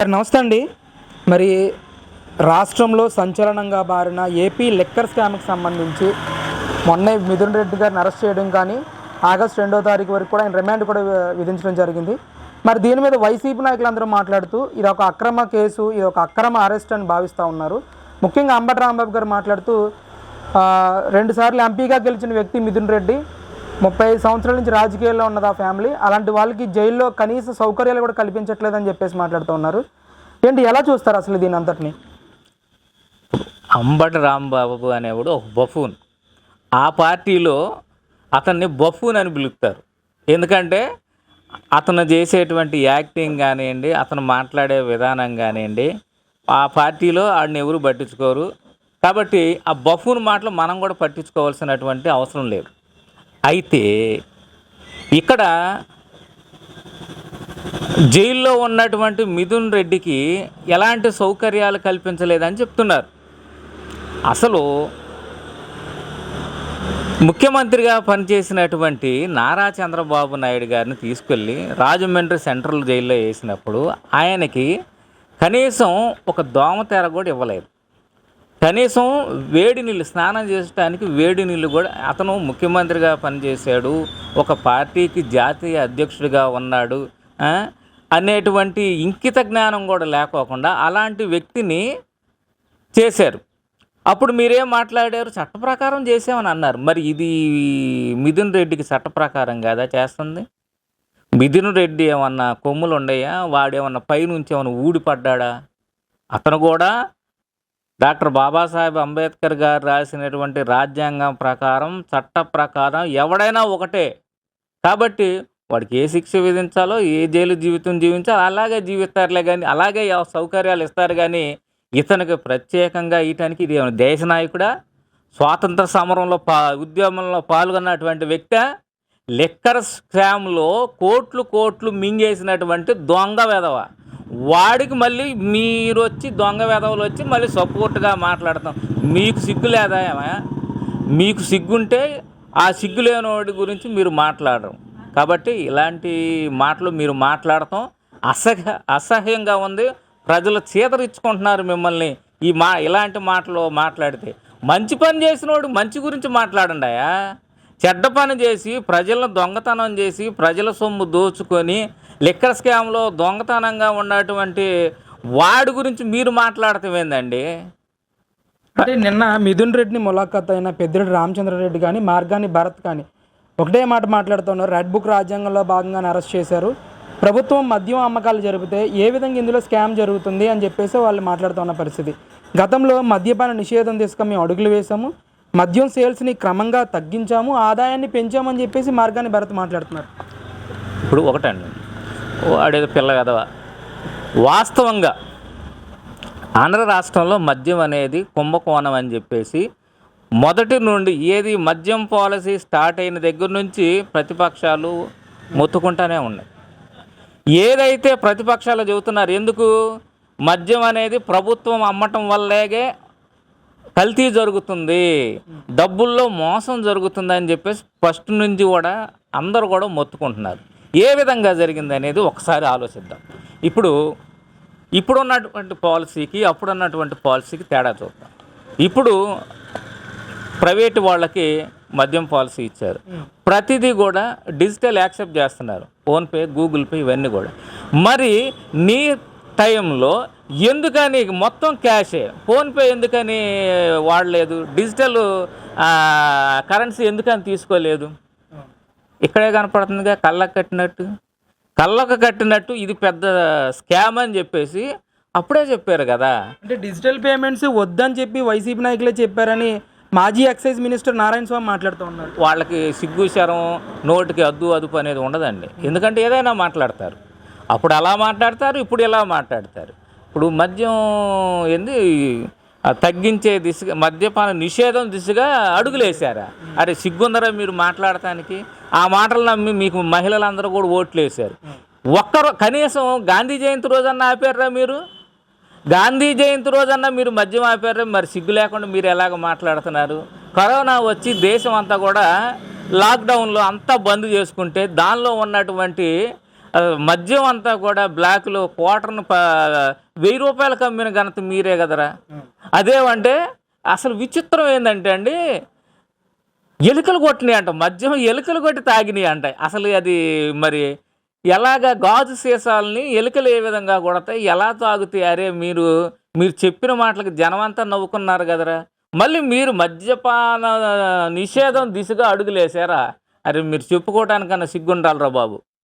Sir నమస్తే అండి. మరి రాష్ట్రంలో సంచలనంగా మారిన ఏపీ లిక్కర్ స్కామ్కి సంబంధించి మొన్నే మిథున్ రెడ్డి గారిని అరెస్ట్ చేయడం కానీ ఆగస్టు 2వ తారీఖు వరకు కూడా ఆయన రిమాండ్ కూడా విధించడం జరిగింది. మరి దీని మీద వైసీపీ నాయకులందరూ మాట్లాడుతూ ఇది ఒక అక్రమ కేసు, ఇది ఒక అక్రమ అరెస్ట్ అని భావిస్తూ ఉన్నారు. ముఖ్యంగా అంబటి రాంబాబు గారు మాట్లాడుతూ 2 సార్లు ఎంపీగా గెలిచిన వ్యక్తి మిథున్ రెడ్డి, 35 సంవత్సరాల నుంచి రాజకీయాల్లో ఉన్నది ఆ ఫ్యామిలీ, అలాంటి వాళ్ళకి జైల్లో కనీస సౌకర్యాలు కూడా కల్పించట్లేదని చెప్పేసి మాట్లాడుతూ ఉన్నారు. ఏంటి, ఎలా చూస్తారు అసలు దీని అంతటిని? అంబటి రాంబాబు అనేవాడు ఒక బఫూన్. ఆ పార్టీలో అతన్ని బఫూన్ అని పిలుస్తారు. ఎందుకంటే అతను చేసేటువంటి యాక్టింగ్ కానివ్వండి, అతను మాట్లాడే విధానం కానివ్వండి, ఆ పార్టీలో ఆడిని ఎవరు పట్టించుకోరు. కాబట్టి ఆ బఫూన్ మాటలు మనం కూడా పట్టించుకోవాల్సినటువంటి అవసరం లేదు. అయితే ఇక్కడ జైల్లో ఉన్నటువంటి మిథున్ రెడ్డికి ఎలాంటి సౌకర్యాలు కల్పించలేదని చెప్తున్నారు. అసలు ముఖ్యమంత్రిగా పనిచేసినటువంటి నారా చంద్రబాబు నాయుడు గారిని తీసుకెళ్ళి రాజమండ్రి సెంట్రల్ జైల్లో వేసినప్పుడు ఆయనకి కనీసం ఒక దోమతెర కూడా ఇవ్వలేదు. కనీసం వేడి నీళ్ళు, స్నానం చేయడానికి వేడి నీళ్ళు కూడా, అతను ముఖ్యమంత్రిగా పనిచేశాడు, ఒక పార్టీకి జాతీయ అధ్యక్షుడిగా ఉన్నాడు అనేటువంటి ఇంకిత జ్ఞానం కూడా లేకోకుండా అలాంటి వ్యక్తిని చేశారు. అప్పుడు మీరేం మాట్లాడారు? చట్ట ప్రకారం చేసామని అన్నారు. మరి ఇది మిథున్ రెడ్డికి చట్ట ప్రకారం కాదా చేస్తుంది? మిథున్ రెడ్డి ఏమన్నా కొమ్ములు ఉండయా? వాడేమన్నా పైనుంచి ఏమన్నా ఊడిపడ్డా? అతను కూడా డాక్టర్ బాబాసాహెబ్ అంబేద్కర్ గారు రాసినటువంటి రాజ్యాంగం ప్రకారం, చట్ట ప్రకారం ఎవడైనా ఒకటే. కాబట్టి వాడికి ఏ శిక్ష విధించాలో, ఏ జైలు జీవితం జీవించాలో అలాగే జీవిస్తారులే, కానీ అలాగే సౌకర్యాలు ఇస్తారు. కానీ ఇతనికి ప్రత్యేకంగా ఇయటానికి ఇది దేశ నాయకుడా? స్వాతంత్ర సమరంలో ఉద్యమంలో పాల్గొన్నటువంటి వ్యక్తి, లిక్కర్ స్కామ్లో కోట్లు మింగేసినటువంటి దొంగ వెధవ. వాడికి మళ్ళీ మీరు వచ్చి దొంగ వెధవలు వచ్చి మళ్ళీ సపోర్ట్గా మాట్లాడతాం. మీకు సిగ్గు లేదా? మీకు సిగ్గుంటే ఆ సిగ్గు లేని వాడి గురించి మీరు మాట్లాడరు. కాబట్టి ఇలాంటి మాటలు మీరు మాట్లాడటం అసహ్యంగా ఉంది. ప్రజలు చీదరించుకుంటున్నారు మిమ్మల్ని ఇలాంటి మాటలు మాట్లాడితే. మంచి పని చేసినోడు మంచి గురించి మాట్లాడండియా. చెడ్డ పని చేసి ప్రజలను దొంగతనం చేసి ప్రజల సొమ్ము దోచుకొని లిక్కర్ స్కామ్లో దొంగతనంగా ఉన్నటువంటి వాడి గురించి మీరు మాట్లాడటం ఏందండి? అంటే నిన్న మిథున్ రెడ్డిని ములాఖాత్ అయిన పెద్దిరెడ్డి రామచంద్రారెడ్డి కానీ మార్గాని భరత్ కానీ ఒకటే మాట మాట్లాడుతున్నారు. రెడ్ బుక్ రాజ్యాంగంలో భాగంగానే అరెస్ట్ చేశారు. ప్రభుత్వం మద్యం అమ్మకాలు జరిపితే ఏ విధంగా ఇందులో స్కామ్ జరుగుతుంది అని చెప్పేసి వాళ్ళు మాట్లాడుతున్న పరిస్థితి. గతంలో మద్యపాన నిషేధం దిశగా మేము అడుగులు వేసాము, మద్యం సేల్స్ని క్రమంగా తగ్గించాము, ఆదాయాన్ని పెంచామని చెప్పేసి మార్గాని భరత్ మాట్లాడుతున్నారు. ఇప్పుడు ఒకటండి, వాడేదో పిల్ల కదవా. వాస్తవంగా ఆంధ్ర రాష్ట్రంలో మద్యం అనేది కుంభకోణం అని చెప్పేసి మొదటి నుండి ఏది మద్యం పాలసీ స్టార్ట్ అయిన దగ్గర నుంచి ప్రతిపక్షాలు మొత్తుకుంటానే ఉన్నాయి. ఏదైతే ప్రతిపక్షాలు చెబుతున్నారు, ఎందుకు మద్యం అనేది ప్రభుత్వం అమ్మటం వల్లేగే కల్తీ జరుగుతుంది, డబ్బుల్లో మోసం జరుగుతుంది అని చెప్పేసి ఫస్ట్ నుంచి కూడా అందరూ కూడా మొత్తుకుంటున్నారు. ఏ విధంగా జరిగింది అనేది ఒకసారి ఆలోచిద్దాం. ఇప్పుడున్నటువంటి పాలసీకి అప్పుడున్నటువంటి పాలసీకి తేడా చూద్దాం. ఇప్పుడు ప్రైవేటు వాళ్ళకి మద్యం పాలసీ ఇచ్చారు. ప్రతిదీ కూడా డిజిటల్ యాక్సెప్ట్ చేస్తున్నారు, ఫోన్పే, గూగుల్ పే, ఇవన్నీ కూడా. మరి నీ టైంలో ఎందుకని మొత్తం క్యాషే, ఫోన్పే ఎందుకని వాడలేదు? డిజిటల్ కరెన్సీ ఎందుకని తీసుకోలేదు? ఇక్కడే కనపడుతుందిగా కళ్ళకు కట్టినట్టు ఇది పెద్ద స్కామ్ అని చెప్పేసి అప్పుడే చెప్పారు కదా. అంటే డిజిటల్ పేమెంట్స్ వద్దని చెప్పి వైసీపీ నాయకులే చెప్పారని మాజీ ఎక్సైజ్ మినిస్టర్ నారాయణ స్వామి మాట్లాడుతూ ఉన్నారు. వాళ్ళకి సిగ్గు శరం, నోటికి అదుపు అనేది ఉండదండి. ఎందుకంటే ఏదైనా మాట్లాడతారు. అప్పుడు అలా మాట్లాడతారు, ఇప్పుడు ఇలా మాట్లాడతారు. ఇప్పుడు మద్యం తగ్గించే దిశగా, మద్యపాన నిషేధం దిశగా అడుగులేశారా? అరే సిగ్గుందరా మీరు మాట్లాడటానికి? ఆ మాటలు నమ్మి మీకు మహిళలందరూ కూడా ఓట్లు వేశారు. కనీసం గాంధీ జయంతి రోజన్నా ఆపారా మీరు? గాంధీ జయంతి రోజన్నా మీరు మద్యం ఆపారా? మరి సిగ్గు లేకుండా మీరు ఎలాగ మాట్లాడుతున్నారు? కరోనా వచ్చి దేశం అంతా కూడా లాక్డౌన్లో అంతా బంద్ చేసుకుంటే దానిలో ఉన్నటువంటి మద్యం అంతా కూడా బ్లాక్లో క్వార్టర్ను 1000 రూపాయలకు అమ్మిన ఘనత మీరే కదరా. అదేమంటే అసలు విచిత్రం ఏంటంటే అండి, ఎలుకలు కొట్టినాయి అంట, మద్యం ఎలుకలు కొట్టి తాగినాయి అంట. అసలు అది మరి ఎలాగా గాజు సీసాలని ఎలుకలు ఏ విధంగా కొడతాయి, ఎలా తాగుతాయి? అరే మీరు మీరు చెప్పిన మాటలకు జనం అంతా నవ్వుకున్నారు కదరా. మళ్ళీ మీరు మద్యపాన నిషేధం దిశగా అడుగులేసారా? అరే మీరు చెప్పుకోవటానికన్నా సిగ్గుండాలిరా బాబు.